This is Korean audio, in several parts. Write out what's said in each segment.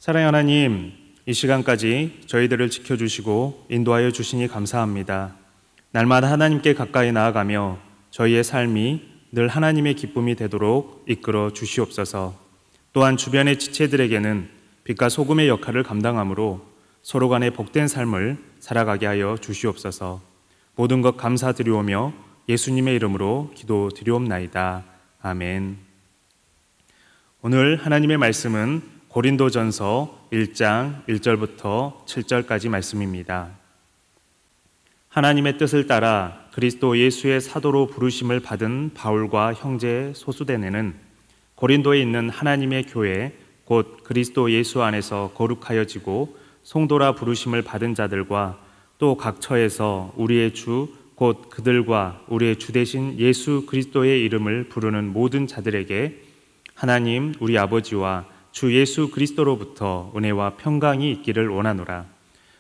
사랑하는 하나님, 이 시간까지 저희들을 지켜주시고 인도하여 주시니 감사합니다. 날마다 하나님께 가까이 나아가며 저희의 삶이 늘 하나님의 기쁨이 되도록 이끌어 주시옵소서. 또한 주변의 지체들에게는 빛과 소금의 역할을 감당함으로 서로 간의 복된 삶을 살아가게 하여 주시옵소서. 모든 것 감사드리오며 예수님의 이름으로 기도드리옵나이다. 아멘. 오늘 하나님의 말씀은 고린도전서 1장 1절부터 7절까지 말씀입니다. 하나님의 뜻을 따라 그리스도 예수의 사도로 부르심을 받은 바울과 형제 소수대네는 고린도에 있는 하나님의 교회 곧 그리스도 예수 안에서 거룩하여지고 성도라 부르심을 받은 자들과 또 각 처에서 우리의 주 곧 그들과 우리의 주 되신 예수 그리스도의 이름을 부르는 모든 자들에게 하나님 우리 아버지와 주 예수 그리스도로부터 은혜와 평강이 있기를 원하노라.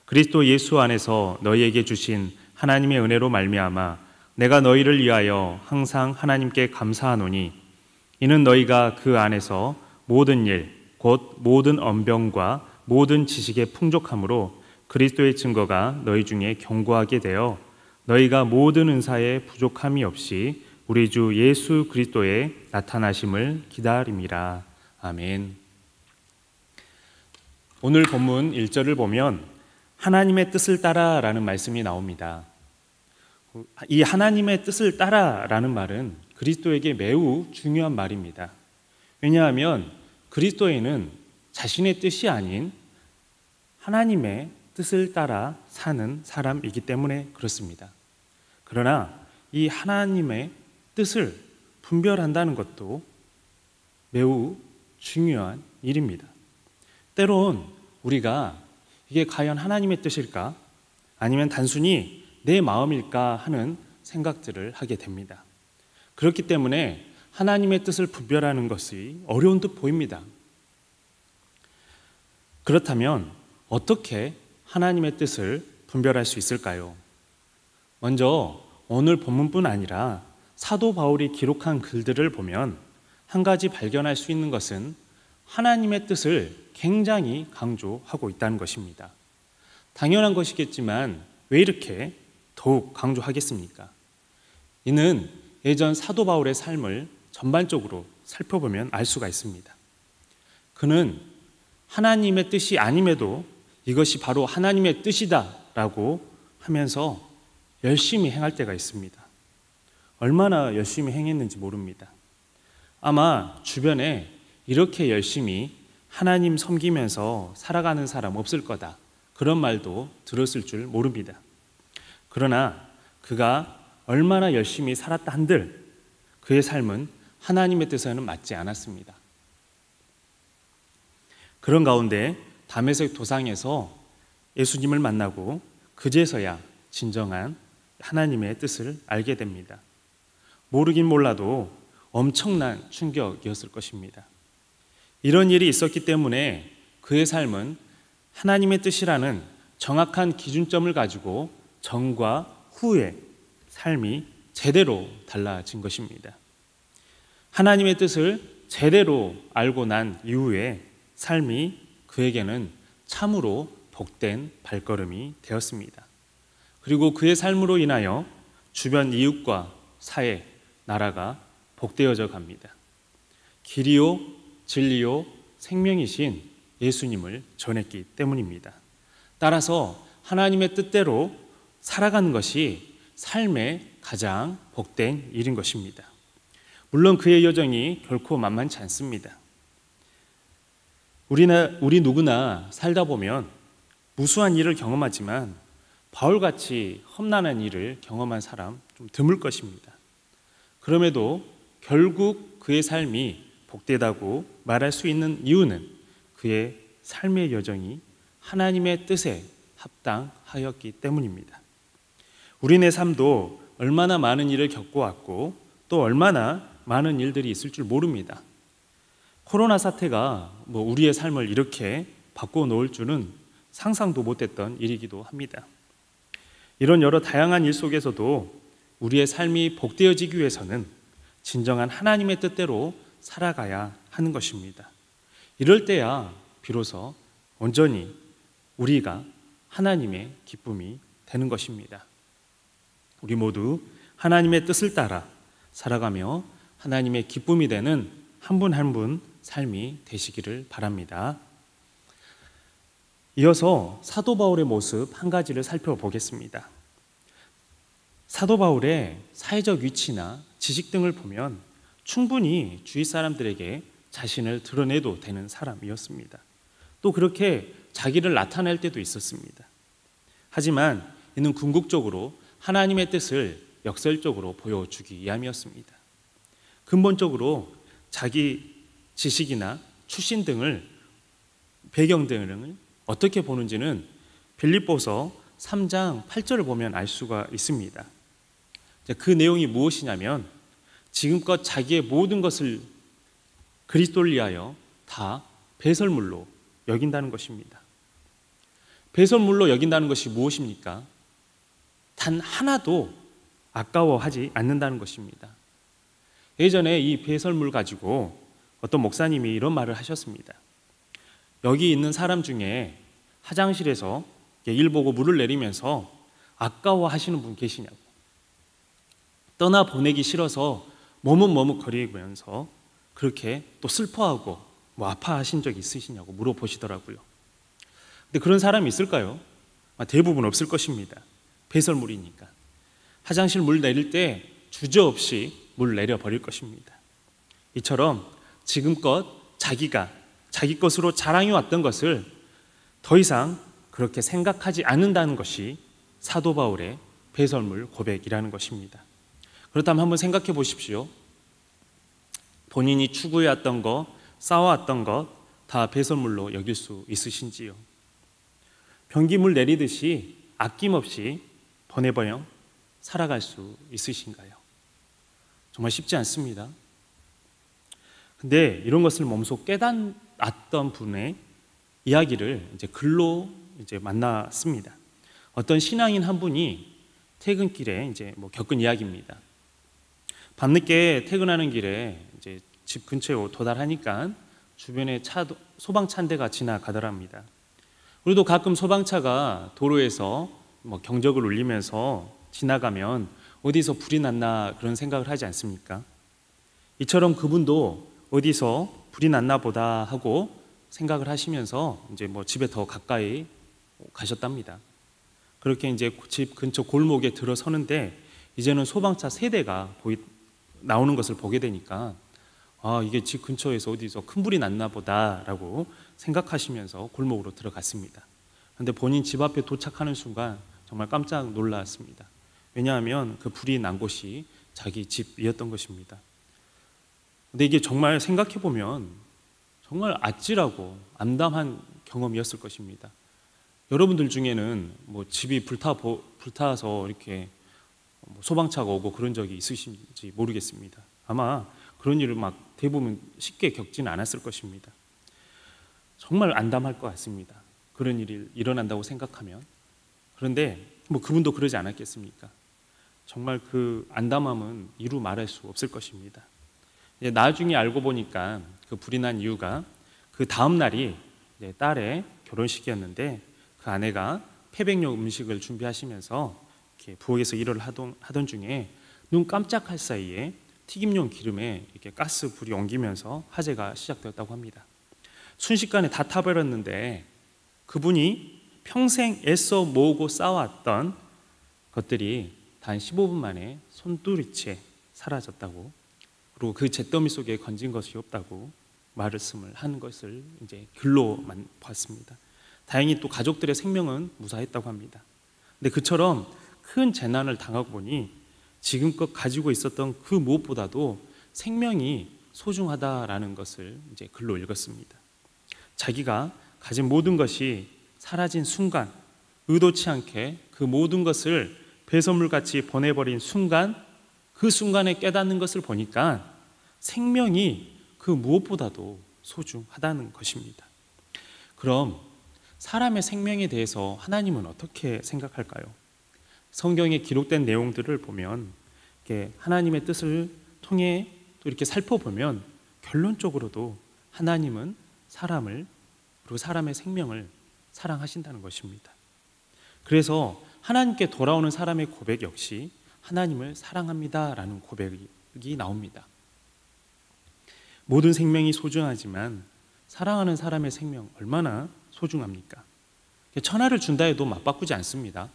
그리스도 예수 안에서 너희에게 주신 하나님의 은혜로 말미암아 내가 너희를 위하여 항상 하나님께 감사하노니 이는 너희가 그 안에서 모든 일 곧 모든 언병과 모든 지식의 풍족함으로 그리스도의 증거가 너희 중에 견고하게 되어 너희가 모든 은사에 부족함이 없이 우리 주 예수 그리스도의 나타나심을 기다림이라. 아멘. 오늘 본문 1절을 보면 하나님의 뜻을 따라라는 말씀이 나옵니다. 이 하나님의 뜻을 따라라는 말은 그리스도에게 매우 중요한 말입니다. 왜냐하면 그리스도에는 자신의 뜻이 아닌 하나님의 뜻을 따라 사는 사람이기 때문에 그렇습니다. 그러나 이 하나님의 뜻을 분별한다는 것도 매우 중요한 일입니다. 때론 우리가 이게 과연 하나님의 뜻일까? 아니면 단순히 내 마음일까 하는 생각들을 하게 됩니다. 그렇기 때문에 하나님의 뜻을 분별하는 것이 어려운 듯 보입니다. 그렇다면 어떻게 하나님의 뜻을 분별할 수 있을까요? 먼저 오늘 본문뿐 아니라 사도 바울이 기록한 글들을 보면 한 가지 발견할 수 있는 것은 하나님의 뜻을 굉장히 강조하고 있다는 것입니다. 당연한 것이겠지만 왜 이렇게 더욱 강조하겠습니까? 이는 예전 사도 바울의 삶을 전반적으로 살펴보면 알 수가 있습니다. 그는 하나님의 뜻이 아님에도 이것이 바로 하나님의 뜻이다라고 하면서 열심히 행할 때가 있습니다. 얼마나 열심히 행했는지 모릅니다. 아마 주변에 이렇게 열심히 하나님 섬기면서 살아가는 사람 없을 거다. 그런 말도 들었을 줄 모릅니다. 그러나 그가 얼마나 열심히 살았다 한들 그의 삶은 하나님의 뜻에는 맞지 않았습니다. 그런 가운데 다메섹 도상에서 예수님을 만나고 그제서야 진정한 하나님의 뜻을 알게 됩니다. 모르긴 몰라도 엄청난 충격이었을 것입니다. 이런 일이 있었기 때문에 그의 삶은 하나님의 뜻이라는 정확한 기준점을 가지고 전과 후의 삶이 제대로 달라진 것입니다. 하나님의 뜻을 제대로 알고 난 이후에 삶이 그에게는 참으로 복된 발걸음이 되었습니다. 그리고 그의 삶으로 인하여 주변 이웃과 사회, 나라가 복되어져 갑니다. 길이요, 진리요, 생명이신 예수님을 전했기 때문입니다. 따라서 하나님의 뜻대로 살아가는 것이 삶의 가장 복된 일인 것입니다. 물론 그의 여정이 결코 만만치 않습니다. 우리 누구나 살다 보면 무수한 일을 경험하지만 바울같이 험난한 일을 경험한 사람 좀 드물 것입니다. 그럼에도 결국 그의 삶이 복되다고 말할 수 있는 이유는 그의 삶의 여정이 하나님의 뜻에 합당하였기 때문입니다. 우리네 삶도 얼마나 많은 일을 겪어왔고 또 얼마나 많은 일들이 있을 줄 모릅니다. 코로나 사태가 우리의 삶을 이렇게 바꿔놓을 줄은 상상도 못했던 일이기도 합니다. 이런 여러 다양한 일 속에서도 우리의 삶이 복되어지기 위해서는 진정한 하나님의 뜻대로 살아가야 하는 것입니다. 이럴 때야 비로소 온전히 우리가 하나님의 기쁨이 되는 것입니다. 우리 모두 하나님의 뜻을 따라 살아가며 하나님의 기쁨이 되는 한 분 한 분 삶이 되시기를 바랍니다. 이어서 사도 바울의 모습 한 가지를 살펴보겠습니다. 사도 바울의 사회적 위치나 지식 등을 보면 충분히 주위 사람들에게 자신을 드러내도 되는 사람이었습니다. 또 그렇게 자기를 나타낼 때도 있었습니다. 하지만 이는 궁극적으로 하나님의 뜻을 역설적으로 보여주기 위함이었습니다. 근본적으로 자기 지식이나 출신 등을 배경 등을 어떻게 보는지는 빌립보서 3장 8절을 보면 알 수가 있습니다. 그 내용이 무엇이냐면 지금껏 자기의 모든 것을 그리스도를 위하여 다 배설물로 여긴다는 것입니다. 배설물로 여긴다는 것이 무엇입니까? 단 하나도 아까워하지 않는다는 것입니다. 예전에 이 배설물 가지고 어떤 목사님이 이런 말을 하셨습니다. 여기 있는 사람 중에 화장실에서 일 보고 물을 내리면서 아까워하시는 분 계시냐고, 떠나보내기 싫어서 머뭇머뭇거리면서 그렇게 또 슬퍼하고 아파하신 적 있으시냐고 물어보시더라고요. 근데 그런 사람이 있을까요? 대부분 없을 것입니다. 배설물이니까. 화장실 물 내릴 때 주저없이 물 내려버릴 것입니다. 이처럼 지금껏 자기가 자기 것으로 자랑해왔던 것을 더 이상 그렇게 생각하지 않는다는 것이 사도 바울의 배설물 고백이라는 것입니다. 그렇다면 한번 생각해 보십시오. 본인이 추구해왔던 것, 쌓아왔던 것 다 배설물로 여길 수 있으신지요? 변기물 내리듯이 아낌없이 번해버려 살아갈 수 있으신가요? 정말 쉽지 않습니다. 근데 이런 것을 몸소 깨닫던 분의 이야기를 이제 글로 만났습니다. 어떤 신앙인 한 분이 퇴근길에 겪은 이야기입니다. 밤늦게 퇴근하는 길에 집 근처에 도달하니까 주변에 소방차 한 대가 지나가더랍니다. 우리도 가끔 소방차가 도로에서 경적을 울리면서 지나가면 어디서 불이 났나 그런 생각을 하지 않습니까? 이처럼 그분도 어디서 불이 났나 보다 하고 생각을 하시면서 집에 더 가까이 가셨답니다. 그렇게 집 근처 골목에 들어서는데 이제는 소방차 3대가 나오는 것을 보게 되니까 이게 집 근처에서 어디서 큰 불이 났나 보다라고 생각하시면서 골목으로 들어갔습니다. 그런데 본인 집 앞에 도착하는 순간 정말 깜짝 놀랐습니다. 왜냐하면 그 불이 난 곳이 자기 집이었던 것입니다. 근데 이게 정말 생각해보면 정말 아찔하고 암담한 경험이었을 것입니다. 여러분들 중에는 집이 불타서 이렇게 소방차가 오고 그런 적이 있으신지 모르겠습니다. 아마 그런 일을 대부분 쉽게 겪지는 않았을 것입니다. 정말 암담할 것 같습니다. 그런 일이 일어난다고 생각하면. 그런데 그분도 그러지 않았겠습니까? 정말 그 암담함은 이루 말할 수 없을 것입니다. 나중에 알고 보니까 그 불이 난 이유가 그 다음 날이 딸의 결혼식이었는데 그 아내가 패백용 음식을 준비하시면서 이렇게 부엌에서 일을 하던 중에 눈 깜짝할 사이에 튀김용 기름에 이렇게 가스 불이 옮기면서 화재가 시작되었다고 합니다. 순식간에 다 타버렸는데 그분이 평생 애써 모으고 쌓아왔던 것들이 단 15분 만에 손두리째 사라졌다고, 그리고 그 잿더미 속에 건진 것이 없다고 말씀을 하는 것을 글로만 봤습니다. 다행히 또 가족들의 생명은 무사했다고 합니다. 근데 그처럼 큰 재난을 당하고 보니 지금껏 가지고 있었던 그 무엇보다도 생명이 소중하다라는 것을 글로 읽었습니다. 자기가 가진 모든 것이 사라진 순간, 의도치 않게 그 모든 것을 배설물같이 보내버린 순간, 그 순간에 깨닫는 것을 보니까 생명이 그 무엇보다도 소중하다는 것입니다. 그럼 사람의 생명에 대해서 하나님은 어떻게 생각할까요? 성경에 기록된 내용들을 보면 하나님의 뜻을 통해 또 이렇게 살펴보면 결론적으로도 하나님은 사람을 그리고 사람의 생명을 사랑하신다는 것입니다. 그래서 하나님께 돌아오는 사람의 고백 역시 하나님을 사랑합니다라는 고백이 나옵니다. 모든 생명이 소중하지만 사랑하는 사람의 생명 얼마나 소중합니까? 천하를 준다 해도 맞바꾸지 않습니다.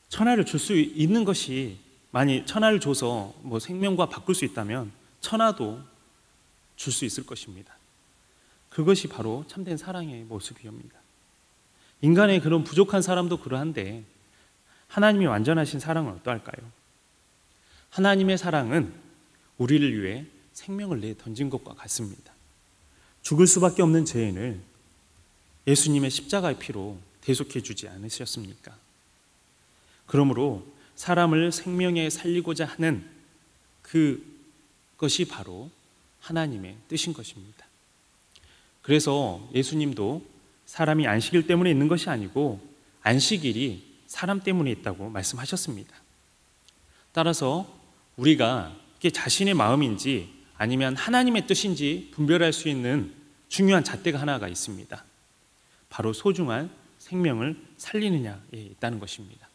천하를 줄 수 있는 것이, 만약 천하를 줘서 생명과 바꿀 수 있다면 천하도 줄 수 있을 것입니다. 그것이 바로 참된 사랑의 모습이옵니다. 인간의 그런 부족한 사람도 그러한데 하나님이 완전하신 사랑은 어떠할까요? 하나님의 사랑은 우리를 위해 생명을 내 던진 것과 같습니다. 죽을 수밖에 없는 죄인을 예수님의 십자가의 피로 대속해 주지 않으셨습니까? 그러므로 사람을 생명에 살리고자 하는 그것이 바로 하나님의 뜻인 것입니다. 그래서 예수님도 사람이 안식일 때문에 있는 것이 아니고 안식일이 사람 때문에 있다고 말씀하셨습니다. 따라서 우리가 이게 자신의 마음인지 아니면 하나님의 뜻인지 분별할 수 있는 중요한 잣대가 하나가 있습니다. 바로 소중한 생명을 살리느냐에 있다는 것입니다.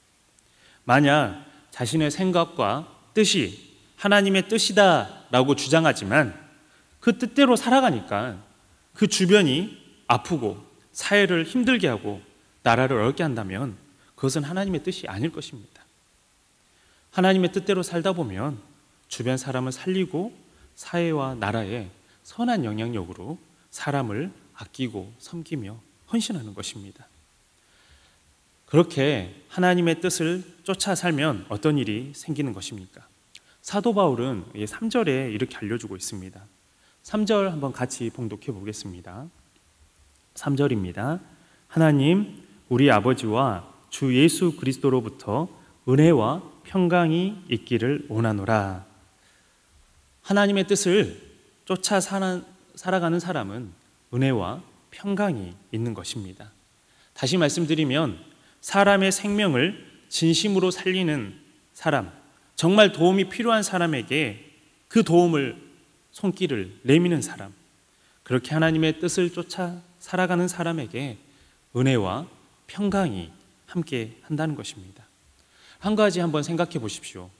만약 자신의 생각과 뜻이 하나님의 뜻이다라고 주장하지만 그 뜻대로 살아가니까 그 주변이 아프고 사회를 힘들게 하고 나라를 어렵게 한다면 그것은 하나님의 뜻이 아닐 것입니다. 하나님의 뜻대로 살다 보면 주변 사람을 살리고 사회와 나라에 선한 영향력으로 사람을 아끼고 섬기며 헌신하는 것입니다. 그렇게 하나님의 뜻을 쫓아 살면 어떤 일이 생기는 것입니까? 사도 바울은 3절에 이렇게 알려주고 있습니다. 3절 한번 같이 봉독해 보겠습니다. 3절입니다. 하나님 우리 아버지와 주 예수 그리스도로부터 은혜와 평강이 있기를 원하노라. 하나님의 뜻을 쫓아 살아가는 사람은 은혜와 평강이 있는 것입니다. 다시 말씀드리면 사람의 생명을 진심으로 살리는 사람, 정말 도움이 필요한 사람에게 그 도움을 손길을 내미는 사람, 그렇게 하나님의 뜻을 쫓아 살아가는 사람에게 은혜와 평강이 함께 한다는 것입니다. 한 가지 한번 생각해 보십시오.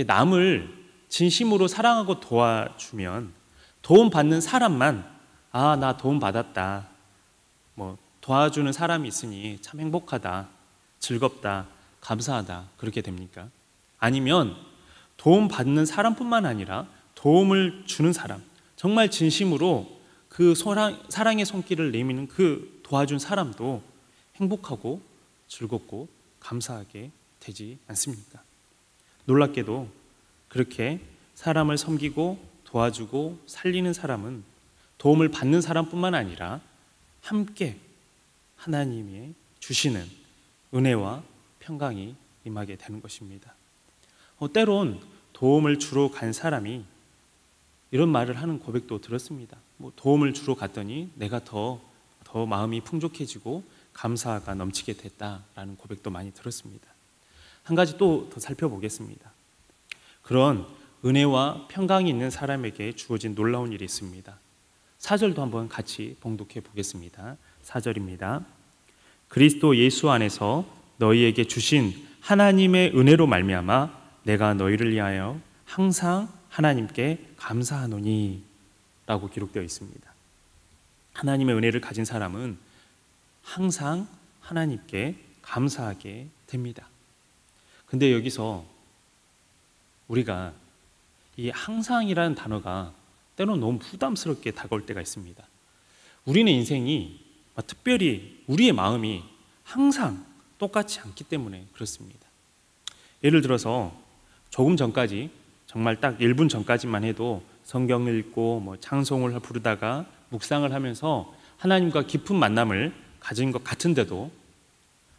남을 진심으로 사랑하고 도와주면 도움받는 사람만 나 도움받았다, 도와주는 사람이 있으니 참 행복하다, 즐겁다, 감사하다 그렇게 됩니까? 아니면 도움받는 사람뿐만 아니라 도움을 주는 사람, 정말 진심으로 그 사랑의 손길을 내미는 그 도와준 사람도 행복하고 즐겁고 감사하게 되지 않습니까? 놀랍게도 그렇게 사람을 섬기고 도와주고 살리는 사람은 도움을 받는 사람뿐만 아니라 함께 하나님이 주시는 은혜와 평강이 임하게 되는 것입니다. 때론 도움을 주러 간 사람이 이런 말을 하는 고백도 들었습니다. 도움을 주러 갔더니 내가 더 마음이 풍족해지고 감사가 넘치게 됐다라는 고백도 많이 들었습니다. 한 가지 또 더 살펴보겠습니다. 그런 은혜와 평강이 있는 사람에게 주어진 놀라운 일이 있습니다. 4절도 한번 같이 봉독해 보겠습니다. 4절입니다. 그리스도 예수 안에서 너희에게 주신 하나님의 은혜로 말미암아 내가 너희를 위하여 항상 하나님께 감사하노니 라고 기록되어 있습니다. 하나님의 은혜를 가진 사람은 항상 하나님께 감사하게 됩니다. 근데 여기서 우리가 이 항상이라는 단어가 때로는 너무 부담스럽게 다가올 때가 있습니다. 우리는 인생이 특별히 우리의 마음이 항상 똑같지 않기 때문에 그렇습니다. 예를 들어서 조금 전까지, 정말 딱 1분 전까지만 해도 성경을 읽고 찬송을 부르다가 묵상을 하면서 하나님과 깊은 만남을 가진 것 같은데도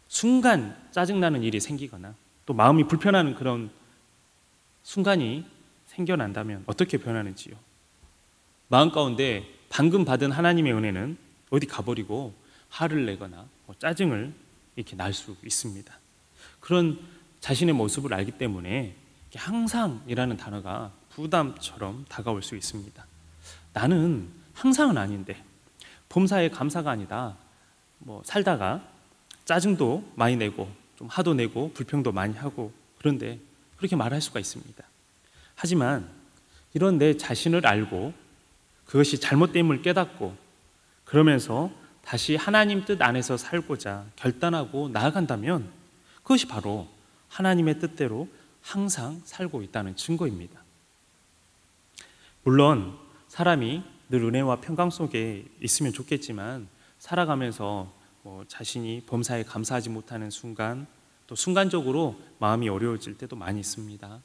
순간 짜증나는 일이 생기거나 또 마음이 불편한 그런 순간이 생겨난다면 어떻게 변하는지요? 마음 가운데 방금 받은 하나님의 은혜는 어디 가버리고 화를 내거나 짜증을 이렇게 날 수 있습니다. 그런 자신의 모습을 알기 때문에 항상이라는 단어가 부담처럼 다가올 수 있습니다. 나는 항상은 아닌데 범사에 감사가 아니다. 살다가 짜증도 많이 내고 좀 화도 내고 불평도 많이 하고 그런데 그렇게 말할 수가 있습니다. 하지만 이런 내 자신을 알고 그것이 잘못됨을 깨닫고 그러면서 다시 하나님 뜻 안에서 살고자 결단하고 나아간다면 그것이 바로 하나님의 뜻대로 항상 살고 있다는 증거입니다. 물론 사람이 늘 은혜와 평강 속에 있으면 좋겠지만 살아가면서 자신이 범사에 감사하지 못하는 순간 또 순간적으로 마음이 어려워질 때도 많이 있습니다.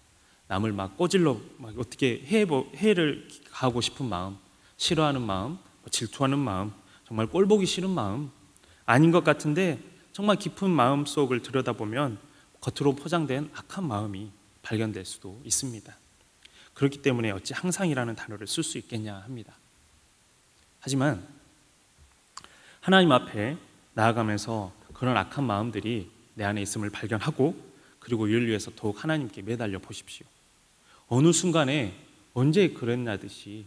남을 막 꼬질러 어떻게 해를 가하고 싶은 마음, 싫어하는 마음, 질투하는 마음, 정말 꼴보기 싫은 마음 아닌 것 같은데 정말 깊은 마음 속을 들여다보면 겉으로 포장된 악한 마음이 발견될 수도 있습니다. 그렇기 때문에 어찌 항상이라는 단어를 쓸 수 있겠냐 합니다. 하지만 하나님 앞에 나아가면서 그런 악한 마음들이 내 안에 있음을 발견하고 그리고 이를 위해서 더욱 하나님께 매달려 보십시오. 어느 순간에 언제 그랬냐듯이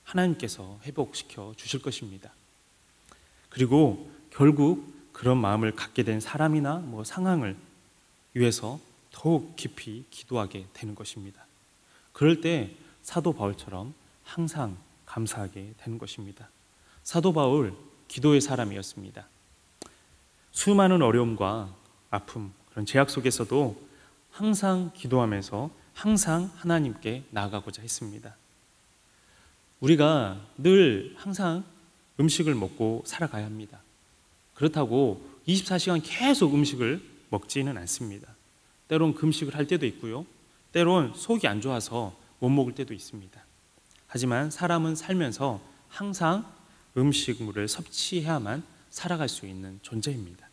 하나님께서 회복시켜 주실 것입니다. 그리고 결국 그런 마음을 갖게 된 사람이나 상황을 위해서 더욱 깊이 기도하게 되는 것입니다. 그럴 때 사도 바울처럼 항상 감사하게 되는 것입니다. 사도 바울 기도의 사람이었습니다. 수많은 어려움과 아픔, 그런 제약 속에서도 항상 기도하면서 항상 하나님께 나아가고자 했습니다. 우리가 늘 항상 음식을 먹고 살아가야 합니다. 그렇다고 24시간 계속 음식을 먹지는 않습니다. 때론 금식을 할 때도 있고요. 때론 속이 안 좋아서 못 먹을 때도 있습니다. 하지만 사람은 살면서 항상 음식물을 섭취해야만 살아갈 수 있는 존재입니다.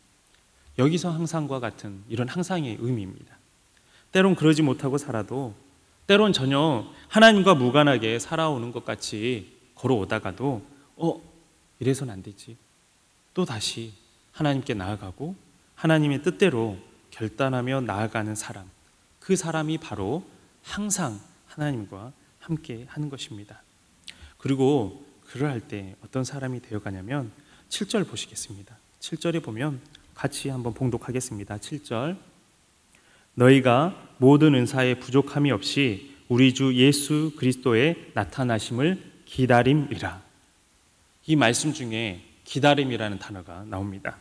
여기서 항상과 같은 이런 항상의 의미입니다. 때론 그러지 못하고 살아도 때론 전혀 하나님과 무관하게 살아오는 것 같이 걸어오다가도 이래서는 안 되지. 또 다시 하나님께 나아가고 하나님의 뜻대로 결단하며 나아가는 사람, 그 사람이 바로 항상 하나님과 함께 하는 것입니다. 그리고 그러할 때 어떤 사람이 되어가냐면 7절 보시겠습니다. 7절에 보면 같이 한번 봉독하겠습니다. 7절 너희가 모든 은사에 부족함이 없이 우리 주 예수 그리스도의 나타나심을 기다림이라. 이 말씀 중에 기다림이라는 단어가 나옵니다.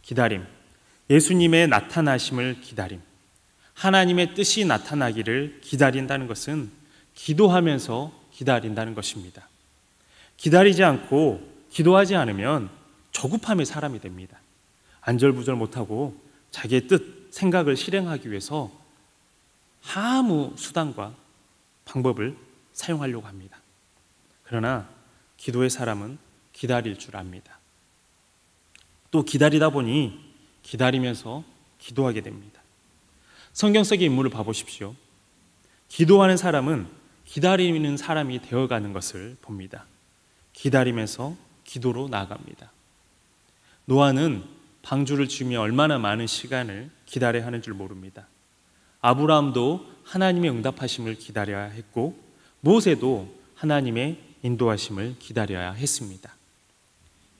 기다림, 예수님의 나타나심을 기다림, 하나님의 뜻이 나타나기를 기다린다는 것은 기도하면서 기다린다는 것입니다. 기다리지 않고 기도하지 않으면 조급함의 사람이 됩니다. 안절부절 못하고 자기의 뜻, 생각을 실행하기 위해서 아무 수단과 방법을 사용하려고 합니다. 그러나 기도의 사람은 기다릴 줄 압니다. 또 기다리다 보니 기다리면서 기도하게 됩니다. 성경 속의 인물을 봐보십시오. 기도하는 사람은 기다리는 사람이 되어가는 것을 봅니다. 기다리면서 기도로 나아갑니다. 노아는 방주를 지으며 얼마나 많은 시간을 기다려야 하는 줄 모릅니다. 아브라함도 하나님의 응답하심을 기다려야 했고 모세도 하나님의 인도하심을 기다려야 했습니다.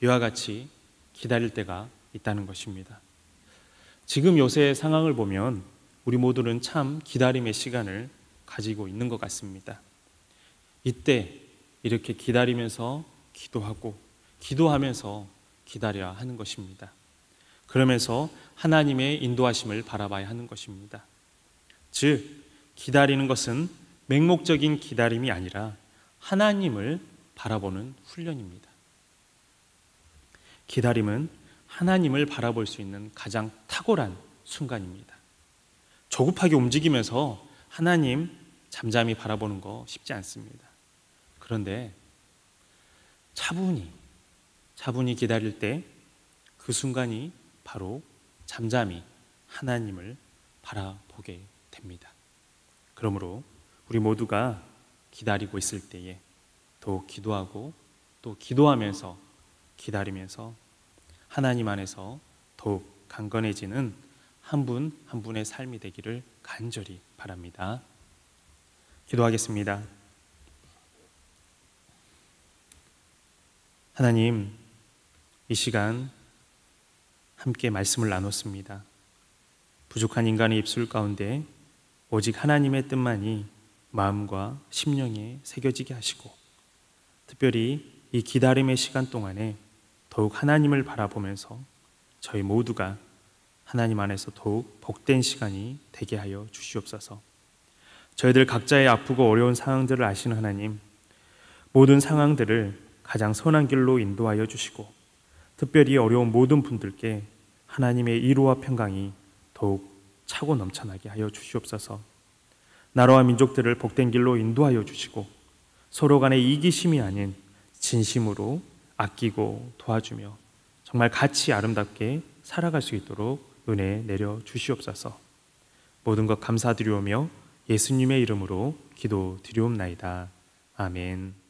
이와 같이 기다릴 때가 있다는 것입니다. 지금 요새 상황을 보면 우리 모두는 참 기다림의 시간을 가지고 있는 것 같습니다. 이때 이렇게 기다리면서 기도하고 기도하면서 기다려야 하는 것입니다. 그러면서 하나님의 인도하심을 바라봐야 하는 것입니다. 즉, 기다리는 것은 맹목적인 기다림이 아니라 하나님을 바라보는 훈련입니다. 기다림은 하나님을 바라볼 수 있는 가장 탁월한 순간입니다. 조급하게 움직이면서 하나님 잠잠히 바라보는 거 쉽지 않습니다. 그런데 차분히 기다릴 때 그 순간이 바로 잠잠히 하나님을 바라보게 됩니다. 그러므로 우리 모두가 기다리고 있을 때에 더 기도하고 또 기도하면서 기다리면서 하나님 안에서 더욱 강건해지는 한 분 한 분의 삶이 되기를 간절히 바랍니다. 기도하겠습니다. 하나님, 이 시간 함께 말씀을 나눴습니다. 부족한 인간의 입술 가운데 오직 하나님의 뜻만이 마음과 심령에 새겨지게 하시고, 특별히 이 기다림의 시간 동안에 더욱 하나님을 바라보면서 저희 모두가 하나님 안에서 더욱 복된 시간이 되게 하여 주시옵소서. 저희들 각자의 아프고 어려운 상황들을 아시는 하나님, 모든 상황들을 가장 선한 길로 인도하여 주시고, 특별히 어려운 모든 분들께 하나님의 위로와 평강이 더욱 차고 넘쳐나게 하여 주시옵소서. 나라와 민족들을 복된 길로 인도하여 주시고, 서로 간의 이기심이 아닌 진심으로 아끼고 도와주며 정말 같이 아름답게 살아갈 수 있도록 은혜 내려 주시옵소서. 모든 것 감사드리오며 예수님의 이름으로 기도드리옵나이다. 아멘.